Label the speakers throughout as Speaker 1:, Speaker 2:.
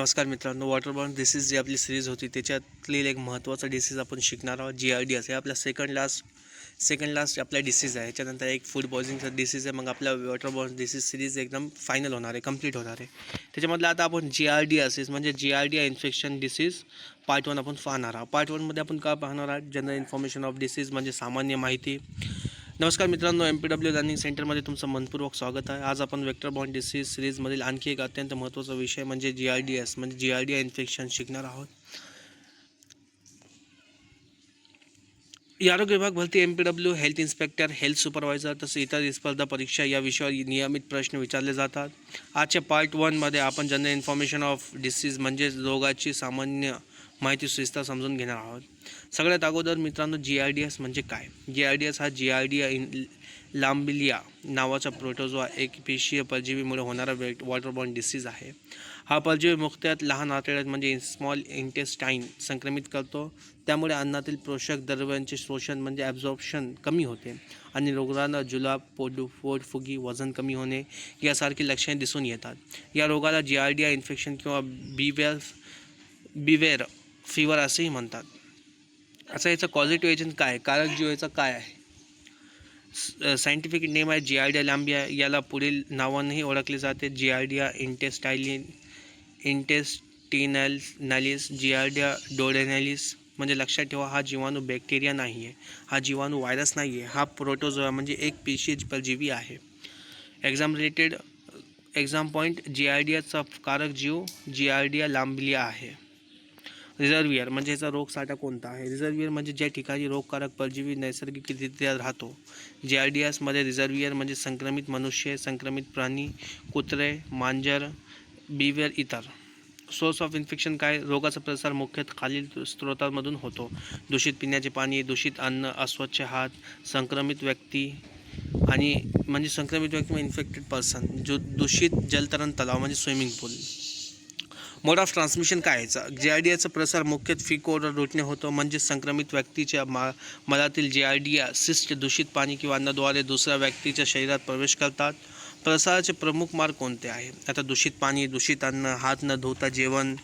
Speaker 1: नमस्कार मित्रांनो, वॉटरबॉर्न डिसीज जी आपली सिरीज होती त्याच्यातली एक महत्त्वाचा डिसीज आपण शिकणार आहोत. GRDS हे आपला सेकंड लास्ट आपला डिसीज आहे. ह्याच्यानंतर एक फूड पॉयझनिंगचा डिसीज आहे. मग आपला वॉटरबॉर्न डिसीज सिरीज एकदम फायनल होणार आहे, कंप्लीट होणार आहे. त्याच्यामधलं आता आपण GRDS म्हणजे GRDA इन्फेक्शन डिसीज पार्ट 1 आपण पाहणार आहोत. पार्ट 1मध्ये आपण काय पाहणार आहोत? जनरल इन्फॉर्मेशन ऑफ डिसीज म्हणजे सामान्य माहिती. नमस्कार मित्रांनो, MPW लर्निंग सेंटरमध्ये तुमचं मनपूर्वक स्वागत आहे. आज आपण वेक्टर डिसीज सिरीजमधील आणखी एक अत्यंत महत्त्वाचा विषय म्हणजे GRDS म्हणजे GRDA इन्फेक्शन शिकणार आहोत. आरोग्य विभाग भरती, MPW, health inspector, health supervisor तसेच इतर स्पर्धा परीक्षा या विषयावर नियमित प्रश्न विचारले जातात. आजच्या पार्ट 1मध्ये आपण जनरल इन्फॉर्मेशन ऑफ डिसीज म्हणजे रोगाची सामान्य माहिती सुविस्तर समजून घेणार आहोत. सगळ्यात अगोदर मित्रांनो, GRDS म्हणजे काय? GRDS हा जिआर्डिया लांबिलिया नावाचा प्रोटोझोआ एकपेशीय परजीवीमुळे होणारा वॉटरबॉर्न डिसीज आहे. हा परजीवी मुख्यतः लहान आतड्यात म्हणजे स्मॉल इंटेस्टाईन संक्रमित करतो. त्यामुळे अन्नातील पोषक द्रव्यांचे शोषण म्हणजे ॲब्झॉर्प्शन कमी होते आणि रुग्णांना जुलाब, पोटफुगी, वजन कमी होणे यासारखी लक्षणे दिसून येतात. या रोगाला GRDA इन्फेक्शन किंवा बिवेर फीवर असेही म्हणतात. असं याचं कॉझिटिव्ह एजंट काय, कारक जीव याचा काय आहे? सायंटिफिक नेम आहे GRDA लांबिया. याला पुढील नावानेही ओळखले जाते: GRDA इंटेस्टिनॅलिस, GRDA डोडेनालिस. म्हणजे लक्षात ठेवा, हा जीवाणू बॅक्टेरिया नाही आहे, हा जीवाणू व्हायरस नाही आहे, हा प्रोटोझोआ म्हणजे एक पेशीय परजीवी आहे. एक्झाम पॉईंट: GRDAचा कारक जीव GRDA लांबिलिया आहे. रिझर्वियर म्हणजे याचा रोगसाठा कोणता आहे? रिझर्वियर म्हणजे ज्या ठिकाणी रोगकारक परजीवी नैसर्गिकरित्या राहतो. GRDSमध्ये रिझर्वियर म्हणजे संक्रमित मनुष्य, संक्रमित प्राणी, कुत्रे, मांजर, बिवेर इतर. सोर्स ऑफ इन्फेक्शन काय? रोगाचा प्रसार मुख्यतः खालील स्रोतांमधून होतो: दूषित पिण्याचे पाणी, दूषित अन्न, अस्वच्छ हात, संक्रमित व्यक्ती आणि म्हणजे संक्रमित व्यक्ती म्हणजे इन्फेक्टेड पर्सन, दूषित जलतरण तलाव म्हणजे swimming pool. Mode of transmission काय याचा? GRDAचा प्रसार मुख्यतः फीकोरल रूटने होतो, म्हणजे संक्रमित व्यक्तीच्या मलातील GRDA सिस्ट दूषित पाणी किंवा अन्नाद्वारे दुसऱ्या व्यक्तीच्या शरीरात प्रवेश करतात. प्रसाराचे प्रमुख मार्ग कोणते आहे? आता दूषित पाणी, दूषित अन्न, हात न धुता जेवण,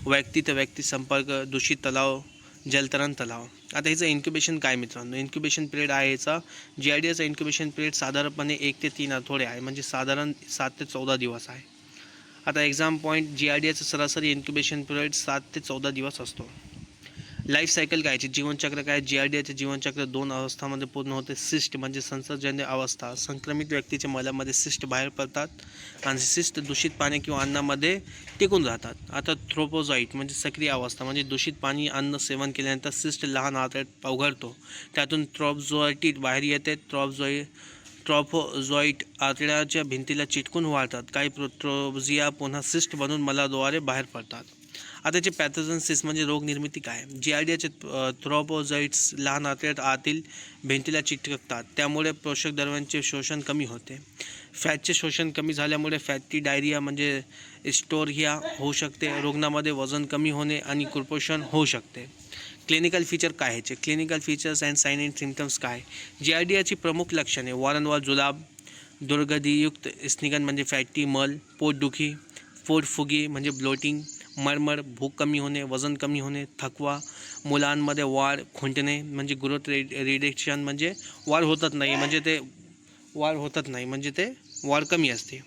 Speaker 1: व्यक्ती ते व्यक्ती संपर्क, दूषित तलाव, जलतरण तलाव. आता ह्याचं इन्क्युबेशन काय मित्रांनो? इन्क्युबेशन पिरियड आहे याचा GRDAचा इन्क्युबेशन पिरियड साधारणपणे 1 ते 3 आठवडे आहे, म्हणजे साधारण 7 ते 14 दिवस आहे. आता एक्झाम पॉईंट: GRDAचा सरासरी इन्क्युबेशन पिरियड 7 ते 14 दिवस असतो. लाईफ सायकल काय? जीवनचक्र काय? GRDAचे जीवनचक्र 2 अवस्थांमध्ये पूर्ण होते. सिस्ट म्हणजे संसर्गजन्य अवस्था, संक्रमित व्यक्तीच्या मलामध्ये सिस्ट बाहेर पडतात आणि सिस्ट दूषित पाणी किंवा अन्नामध्ये टिकून राहतात. आता थ्रोपोझॉईट म्हणजे सक्रिय अवस्था, म्हणजे दूषित पाणी अन्न सेवन केल्यानंतर सिस्ट लहान आतड्यात उघडतो, त्यातून थ्रोपोझॉईट बाहेर येते. ट्रॉफोझॉईट आतड्याच्या भिंतीला चिटकून वाढतात. काही प्रोटोझिया पुन्हा सिस्ट बनून मलाद्वारे बाहेर पडतात. आता त्याचे पॅथोजेन्सिस म्हणजे रोगनिर्मिती काय? GRDAचे थ्रोपोझॉईट्स लहान आतड्यात आतील भिंतीला चिटकतात, त्यामुळे पोषक द्रव्यांचे शोषण कमी होते. फॅटचे शोषण कमी झाल्यामुळे फॅटी डायरिया म्हणजे इस्टोर्हिया होऊ शकते. रुग्णामध्ये वजन कमी होणे आणि कुपोषण होऊ शकते. क्लिनिकल फीचर काय ह्याचे? Clinical features and sign and symptoms काय? GRDAची प्रमुख लक्षणे: वारंवार जुलाब, दुर्गंधीयुक्त स्निग्धन म्हणजे फॅटी मल, पोटदुखी, पोटफुगी म्हणजे ब्लोटिंग, मळमळ, भूक कमी होणे, वजन कमी होणे, थकवा, मुलांमध्ये वाढ खुंटणे म्हणजे ग्रोथ रिडक्शन म्हणजे वाढ होतच नाही, म्हणजे ते वाढ कमी असते.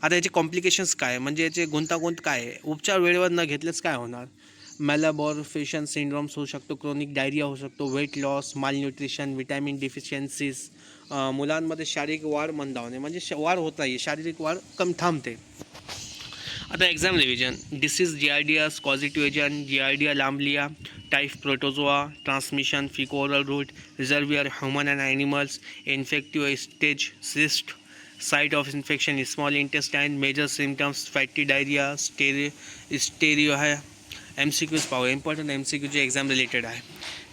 Speaker 1: आता याचे कॉम्प्लिकेशन्स काय? म्हणजे याचे गुंतागुंत काय आहे? उपचार वेळेवर न घेतल्यास काय होणार? मॅलाबॉर्फेशन सिंड्रोम्स होऊ शकतो, क्रोनिक डायरिया होऊ शकतो, वेट लॉस, मालन्यूट्रिशन, विटॅमिन डिफिशियन्सीज, मुलांमध्ये शारीरिक वाढ मंदावणे म्हणजे वाढ होत नाही, शारीरिक वाढ कमी थांबते. आता एक्झाम रिव्हिजन: डिसीज GRDAस, causative agent GRDA lamblia, type protozoa, transmission faecal oral route, reservoir human and animals, infective stage cyst, site of infection small intestine, major symptoms fatty diarrhoea, steatorrhoea. MCQs पाहू. इम्पॉर्टंट MCQ जे exam related आहे.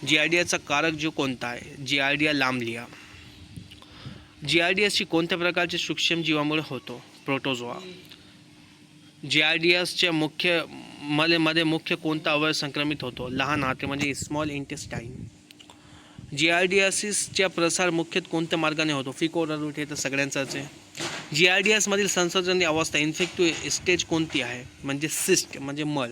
Speaker 1: GRDAचा कारक जीव कोणता आहे? GRDA लांबिलिया. GRDAची कोणत्या प्रकारचे सूक्ष्म जीवामुळे होतो? प्रोटोझोआ. GRDAच्या मध्ये मुख्य कोणता अवयव संक्रमित होतो? लहान आतडे म्हणजे स्मॉल इंटेस्टाईन. GRDAचा प्रसार मुख्यतः कोणत्या मार्गाने होतो? फिकोरल रूट हे तर सगळ्यांचाच आहे. GRDSमधील संसर्जनीय अवस्था इन्फेक्टिव्ह स्टेज कोणती आहे? म्हणजे सिस्ट म्हणजे मल.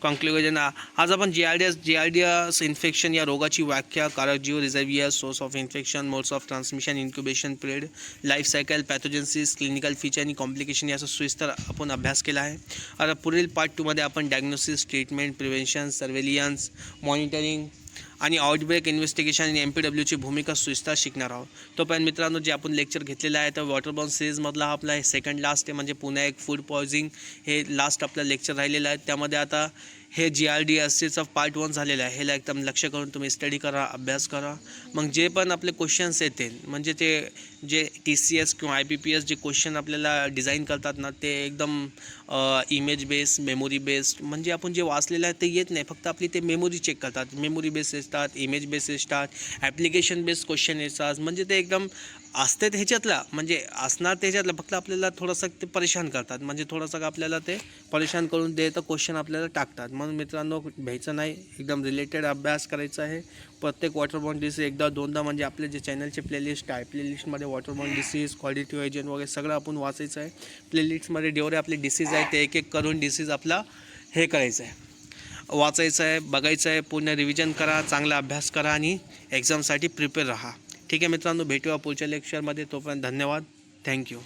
Speaker 1: कॉन्क्लुजन, आज आपण जीआरडीएस इन्फेक्शन या रोगाची व्याख्या, कारक जीव, reservoir, source of infection, modes of transmission, incubation period, life cycle, pathogenesis, clinical feature आणि कॉम्प्लिकेशन याचा सविस्तर आपण अभ्यास केला आहे. आता पुढील पार्ट 2 मध्ये आपण डायग्नोसिस, ट्रीटमेंट, प्रिव्हेन्शन, सर्व्हेलियन्स, मॉनिटरिंग आणि आउटब्रेक इन्व्हेस्टिगेशन आणि MPWची भूमिका सविस्तर शिकणार आहोत. तोपर्यंत मित्रांनो, जे आपण लेक्चर घेतलेलं आहे तर वॉटरबॉर्न सिरीजमधला हा आपला सेकंड लास्ट आहे, म्हणजे पुन्हा एक फूड पॉयझनिंग हे लास्ट आपलं लेक्चर राहिलेलं आहे. त्यामध्ये आता हे GRDSचं पार्ट 1 झालेलं आहे. ह्याला एकदम लक्ष करून तुम्ही स्टडी करा, अभ्यास करा. मग जे पण आपले क्वेश्चन्स येतील, म्हणजे ते जे TCS किंवा IBPS जे क्वेश्चन आपल्याला डिझाईन करतात ना, ते एकदम इमेज बेस्ड, मेमोरी बेस्ड, म्हणजे आपण जे वाचलेलं आहे ते येत नाही, फक्त आपली ते मेमोरी चेक करतात. मेमोरी बेस्ड असतात, इमेज बेस्ड असतात, ॲप्लिकेशन बेस्ड क्वेश्चन येतात. म्हणजे ते एकदम असते ह्याच्यातला, म्हणजे असणार त्याच्यातलं, फक्त आपल्याला थोडंसं ते परेशान करतात. म्हणजे थोडंसं आपल्याला ते परेशान करून तर क्वेश्चन आपल्याला टाकतात. म्हणून मित्रांनो, भ्यायचं नाही, एकदम रिलेटेड अभ्यास करायचा आहे. प्रत्येक वॉटरबॉर्न डिसीज एकदा दोनदा, म्हणजे आपले जे चॅनलचे प्लेलिस्ट आहे, प्लेलिस्टमध्ये वॉटरबॉर्न डिसीज, क्वालिटी एजंट वगैरे सगळं आपण वाचायचं आहे. प्लेलिस्टमध्ये जेवढे आपले डिसीज आहे ते एक एक करून डिसीज आपला हे करायचं आहे, वाचायचं आहे, बघायचं आहे, पूर्ण रिव्हिजन करा, चांगला अभ्यास करा आणि एक्झामसाठी प्रिपेअर राहा. ठीक आहे मित्रांनो, भेटूया पुढच्या लेक्चरमध्ये. तोपर्यंत धन्यवाद, थँक्यू.